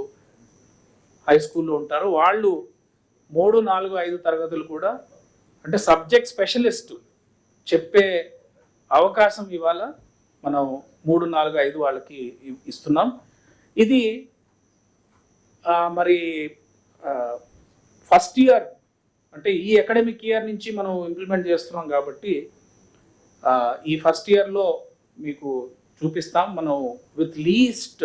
high స్కూల్లో ఉంటారో వాళ్ళు 3 4 5 తరగతులు కూడా అంటే సబ్జెక్ట్ స్పెషలిస్ట్ చెప్పే అవకాశం ఇవాళ మనం 3 4 5 వాళ్ళకి ఇస్తున్నాం. ఇది మరి ఫస్ట్ ఇయర్ అంటే ఈ అకాడమిక్ ఇయర్ నుంచి మనం ఇంప్లిమెంట్ చేస్తున్నాం కాబట్టి ఈ ఫస్ట్ ఇయర్లో మీకు చూపిస్తాం. మనం విత్ లీస్ట్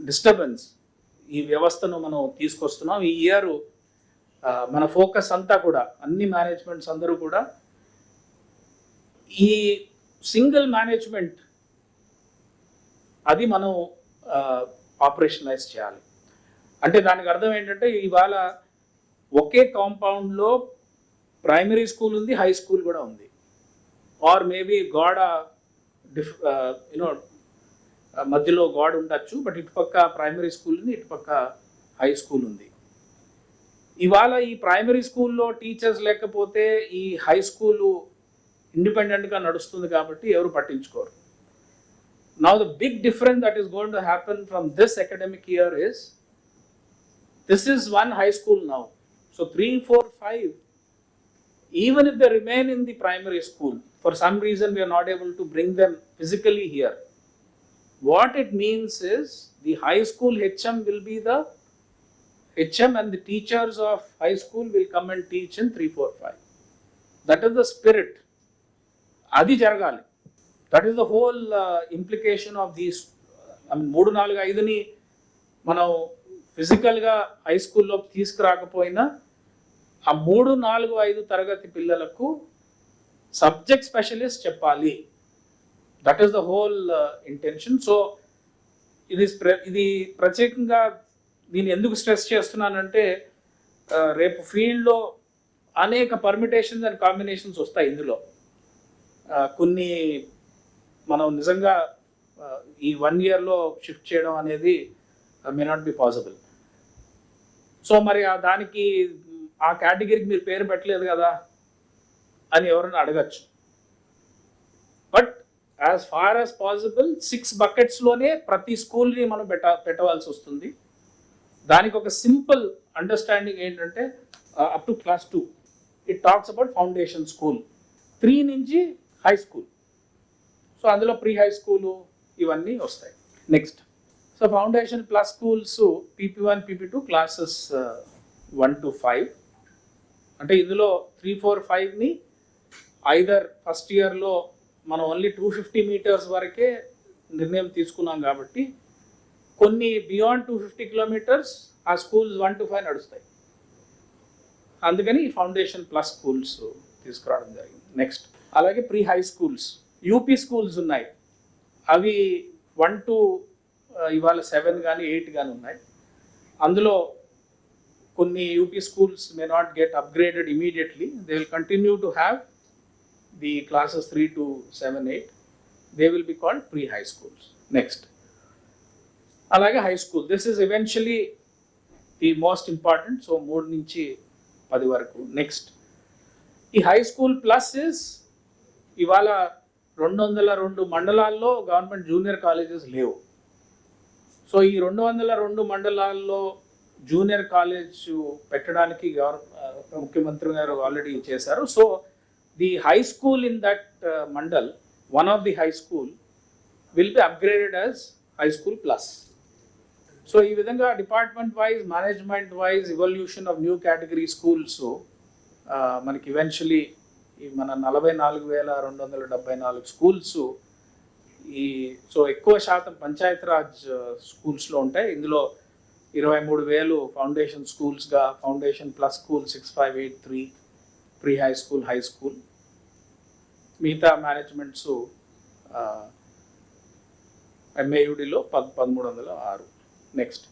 డిస్టర్బెన్స్ ఈ వ్యవస్థను మనం తీసుకొస్తున్నాం. ఈ ఇయర్ మన ఫోకస్ అంతా కూడా అన్ని మేనేజ్మెంట్స్ అందరూ కూడా ఈ సింగిల్ మేనేజ్మెంట్ అది మనం ఆపరేషనలైజ్ చేయాలి. అంటే దానికి అర్థం ఏంటంటే ఇవాళ ఒకే కాంపౌండ్లో ప్రైమరీ స్కూల్ ఉంది, హై స్కూల్ కూడా ఉంది. ఆర్ మేబీ గోడ మధ్యలో గోడ ఉండొచ్చు, బట్ ఇటుపక్క ప్రైమరీ స్కూల్ ఉంది, ఇటుపక్క హై స్కూల్ ఉంది. ఇవాళ ఈ ప్రైమరీ స్కూల్లో టీచర్స్ లేకపోతే ఈ హై స్కూలు ఇండిపెండెంట్గా నడుస్తుంది కాబట్టి ఎవరు పట్టించుకోరు. Now the big difference that is going to happen from this academic year is this is one high school now. So 3, 4, 5, even if they remain in the primary school, for some reason we are not able to bring them physically here. What it means is the high school HM will be the HM and the teachers of high school will come and teach in 3, 4, 5. That is the spirit. Adi jaragali. That is the whole implication of these. I mean, 3, 4, 5ని మనం ఫిజికల్గా high స్కూల్లోకి తీసుకురాకపోయినా ఆ 3, 4, 5 తరగతి పిల్లలకు subject specialist చెప్పాలి. That is the whole intention. So ఇది ప్రత్యేకంగా దీన్ని ఎందుకు స్ట్రెస్ చేస్తున్నానంటే రేపు ఫీల్డ్లో అనేక పర్మిటేషన్స్ అండ్ కాంబినేషన్స్ వస్తాయి ఇందులో. కొన్ని మనం నిజంగా ఈ 1 yearలో షిఫ్ట్ చేయడం అనేది may not be possible. So మరి దానికి ఆ కేటగిరీకి మీరు పేరు పెట్టలేదు కదా అని ఎవరైనా అడగచ్చు. But as far as possible 6 bucketsలోనే ప్రతి స్కూల్ని మనం పెట్టవలసి వస్తుంది. దానికి ఒక సింపుల్ అండర్స్టాండింగ్ ఏంటంటే up to class 2 it talks about foundation school, 3 నుంచి హై స్కూల్. సో అందులో ప్రీ హై స్కూలు ఇవన్నీ వస్తాయి. Next, so foundation plus schools PP1 PP2 classes 1 to 5. అంటే ఇందులో 3, 4, 5ని ఐదర్ ఫస్ట్ ఇయర్లో మనం ఓన్లీ 250 meters వరకే నిర్ణయం తీసుకున్నాం కాబట్టి కొన్ని బియాండ్ 250 kilometers ఆ స్కూల్స్ 1 to 5 నడుస్తాయి. అందుకని ఈ ఫౌండేషన్ ప్లస్ స్కూల్స్ తీసుకురావడం జరిగింది. నెక్స్ట్, అలాగే pre high schools UP schools ఉన్నాయి. అవి 1 to ఇవాళ 7 కానీ 8 కానీ ఉన్నాయి. అందులో కొన్ని UP schools may not get upgraded immediately. They will continue to have the classes 3 to 7, 8. They will be called pre high schools. Next, అలాగే high school, this is eventually the most important. So 3 నుంచి 10 వరకు. Next, ఈ high school plus is ఇవాళ 202 మండలాల్లో government junior colleges లేవు. So ఈ 202 మండలాల్లో junior college పెట్టడానికి ముఖ్యమంత్రి గారు ఆల్రెడీ చేశారు. So the high school in that mandal, one of the high school will be upgraded as high school plus. So ఈ విధంగా department wise, management wise evolution of new category schools మనకి eventually మన 44,274 schools so ఎక్కువ శాతం పంచాయతీరాజ్ స్కూల్స్లో ఉంటాయి. ఇందులో 23,000 foundation స్కూల్స్గా, foundation plus school 6583, pre high school, high school, మిగతా మేనేజ్మెంట్స్ MAUDలో 1306. నెక్స్ట్,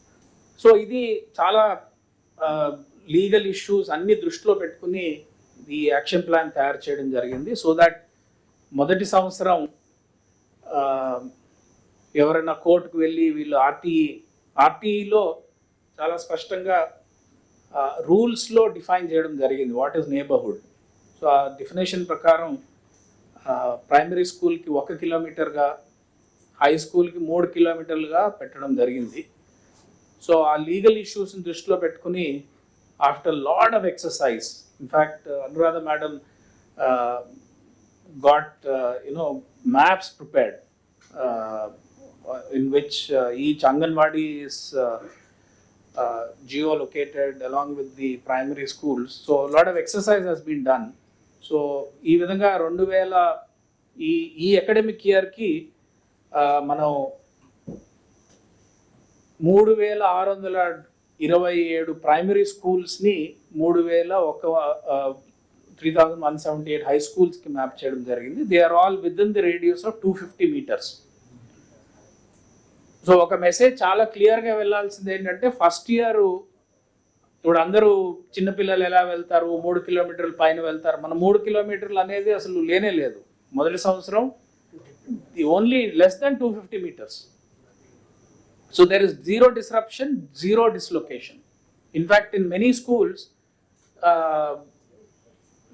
సో ఇది చాలా లీగల్ ఇష్యూస్ అన్ని దృష్టిలో పెట్టుకుని ఈ యాక్షన్ ప్లాన్ తయారు చేయడం జరిగింది. సో దట్ మొదటి సంవత్సరం ఎవరైనా కోర్టుకు వెళ్ళి వీళ్ళు ఆర్టీఈలో చాలా స్పష్టంగా రూల్స్లో డిఫైన్ చేయడం జరిగింది వాట్ ఈస్ నేబర్హుడ్. సో ఆ డెఫినేషన్ ప్రకారం ప్రైమరీ స్కూల్కి 1 kilometerగా, హై స్కూల్కి 3 kilometerలుగా పెట్టడం జరిగింది. సో ఆ లీగల్ ఇష్యూస్ని దృష్టిలో పెట్టుకుని after lot of exercise, in fact Anuradha madam got maps prepared in which each Anganwadi is geolocated along with the primary schools. So a lot of exercise has been done. So ee vidhanga 2000 ఈ academic ఇయర్కి మనం 3,627 primary స్కూల్స్ని 3,178 high స్కూల్స్కి map చేయడం జరిగింది. They are all within the radius of 250 meters. So ఒక message చాలా క్లియర్గా వెళ్ళాల్సింది ఏంటంటే, ఫస్ట్ ఇయర్ ఇప్పుడు అందరూ చిన్నపిల్లలు ఎలా వెళ్తారు, 3 kilometers పైన వెళ్తారు. మన 3 kilometers అనేది అసలు లేనే లేదు. మొదటి సంవత్సరం only less than 250 meters. So there is zero disruption, zero dislocation. In fact, in many schools,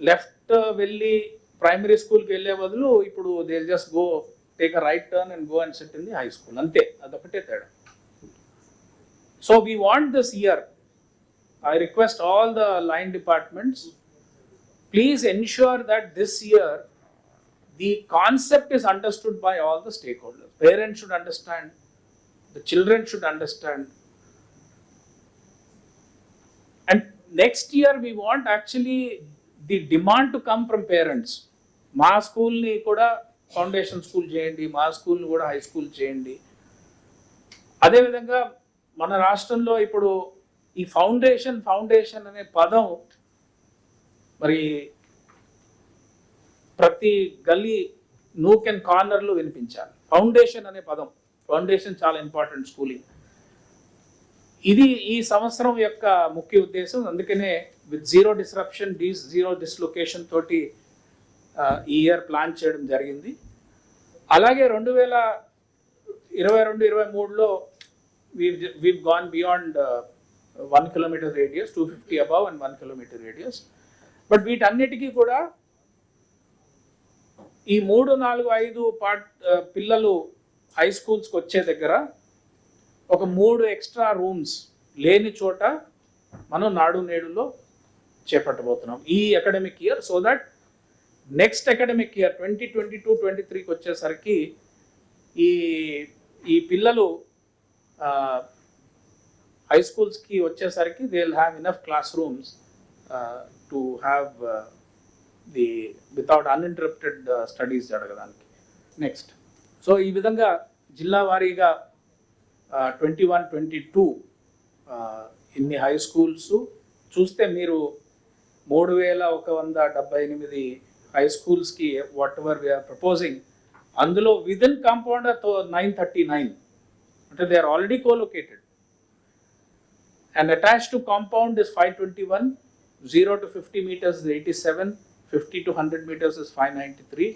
left వెళ్ళి ప్రైమరీ స్కూల్కి వెళ్ళే బదులు ఇప్పుడు they just go take a right turn and go and SIT in the high school, అంతే. అదొకటే తేడా. So we want this year, I request all the line departments, please ensure that this year the concept is understood by all the stakeholders. Parents should understand, the children should understand, and next year we want actually the demand to come from parents. మా స్కూల్ని కూడా foundation school చేయండి, మా స్కూల్ని కూడా high school చేయండి. అదేవిధంగా మన రాష్ట్రంలో ఇప్పుడు ఈ ఫౌండేషన్ అనే పదం మరి ప్రతి గల్లీ నూక్ అండ్ కార్నర్లో వినిపించాలి. ఫౌండేషన్ అనే పదం, ఫౌండేషన్ చాలా ఇంపార్టెంట్ స్కూలింగ్. ఇది ఈ సంవత్సరం యొక్క ముఖ్య ఉద్దేశం. అందుకనే with zero disruption, zero dislocation తోటి ఈ ఇయర్ ప్లాన్ చేయడం జరిగింది. అలాగే 2022-23లో we've gone beyond 1 kilometer radius, 250 above and 1 kilometer radius. But వీటన్నిటికీ కూడా ఈ 3, 4, 5 పిల్లలు హై స్కూల్స్కి వచ్చే దగ్గర ఒక 3 ఎక్స్ట్రా రూమ్స్ లేని చోట మనం నాడు నేడులో చేపట్టబోతున్నాం ఈ academic year. So that next academic year 2022-23కి వచ్చేసరికి ఈ పిల్లలు హై స్కూల్స్కి వచ్చేసరికి they will have enough class rooms to have the without uninterrupted studies జరగడానికి. నెక్స్ట్, సో ఈ విధంగా జిల్లా వారీగా 21-22 ఇన్ని హై స్కూల్స్ చూస్తే మీరు 3178 హై స్కూల్స్కి వాట్ ఎవర్ వీఆర్ ప్రపోజింగ్, అందులో విదిన్ కాంపౌండర్ 939 అంటే they are already colocated. And attached to compound is 521, 0 to 50 meters is 87, 50 to 100 meters is 593,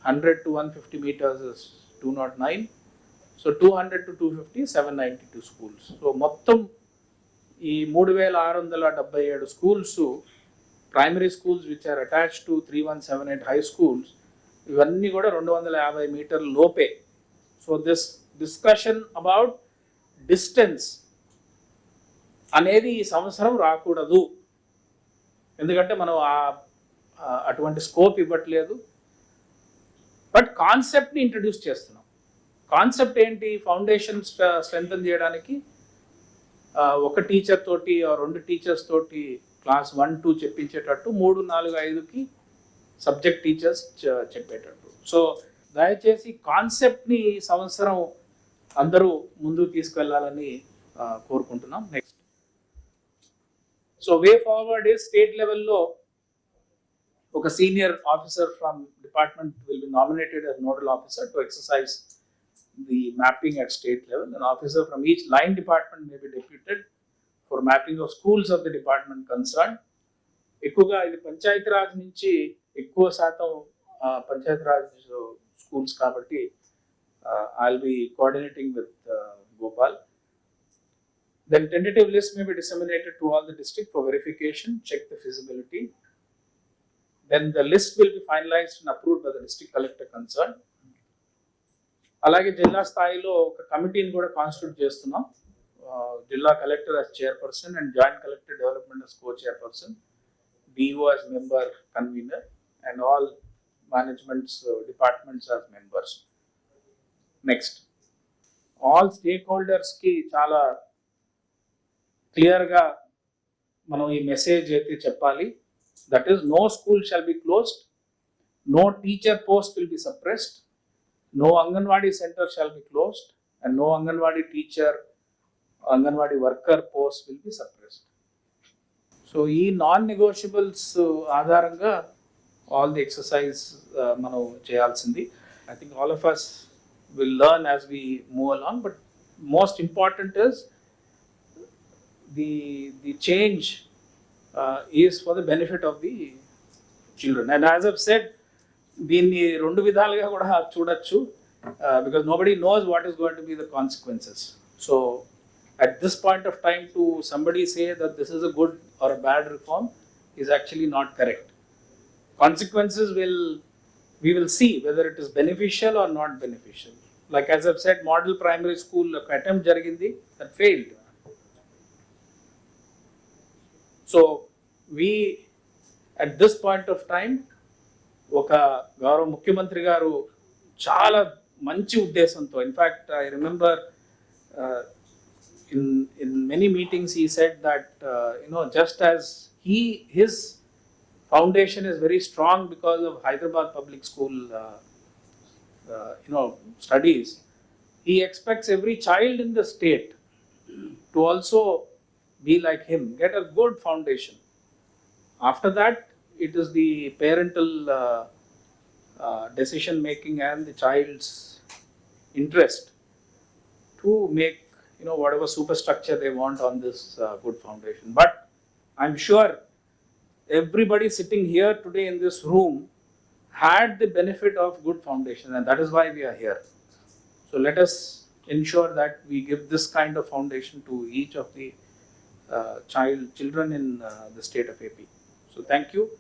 100 to 150 meters is 209. So 200 to 250, 792 schools. So మొత్తం ఈ 3677 schools, primary schools which are attached to 3178 high schools, ఇవన్నీ కూడా 250 మీటర్ల లోపే. So this discussion about distance అనేది ఈ సంవత్సరం రాకూడదు, ఎందుకంటే మనం అటువంటి స్కోప్ ఇవ్వట్లేదు. బట్ కాన్సెప్ట్ని ఇంట్రడ్యూస్ చేస్తున్నాం. కాన్సెప్ట్ ఏంటి? ఫౌండేషన్ స్ట్రెంథన్ చేయడానికి ఒక టీచర్ తోటి 2 టీచర్స్ తోటి క్లాస్ 1, 2 చెప్పించేటట్టు 3, 4, 5కి సబ్జెక్ట్ టీచర్స్ చెప్పేటట్టు. సో దయచేసి కాన్సెప్ట్ని ఈ సంవత్సరం అందరూ ముందుకు తీసుకెళ్లాలని కోరుకుంటున్నాం. Next, so way forward is state లెవెల్లో ఒక senior officer from department will be nominated as nodal officer to exercise the mapping at state level. An officer from each line department may be deputed for mapping of schools of the department concerned. ఎక్కువగా ఇది పంచాయతీరాజ్ నుంచి ఎక్కువ శాతం Panchayati Raj schools కాబట్టి I'll be coordinating with Gopal. Then tentative list may be disseminated to all the district for verification, check the feasibility. Then the list will be finalized and approved by the district collector concerned. అలాగే జిల్లా స్థాయిలో ఒక కమిటీని కూడా constitute చేస్తున్నాం. జిల్లా collector as chairperson and joint collector development as co-chairperson, DO as member convener and all management's departments as members. Next, all stake హోల్డర్స్కి చాలా క్లియర్గా మనం ఈ మెసేజ్ అయితే చెప్పాలి. That is, no school shall be closed, no teacher post will be suppressed, no Anganwadi center shall be closed, and no Anganwadi teacher, Anganwadi worker post will be suppressed. So ee non-negotiables ఆధారంగా all the exercise మనం చేయాల్సింది. I think all of us will learn as we move along, but most important is the change is for the benefit of the children. And as I've said, దీన్ని 2 విధాలుగా కూడా చూడొచ్చు, because nobody knows what is going to be the consequences. So at this point of time, to somebody say that this is a good or a bad reform is actually not correct. Consequences we will see whether it is beneficial or not beneficial. Like as I've said, model primary school attempt jarigindi that failed. So we at this point of time, ఒక గౌరవ ముఖ్యమంత్రి గారు చాలా మంచి ఉద్దేశంతో, in fact I remember in many meetings he said that just as his foundation is very strong because of Hyderabad public school studies, he expects every child in the state to also be like him, get a good foundation. After that, it is the parental decision making and the child's interest to make whatever superstructure they want on this good foundation. But I'm sure everybody sitting here today in this room had the benefit of good foundation, and that is why we are here. So let us ensure that we give this kind of foundation to each of the children in the state of AP. So thank you.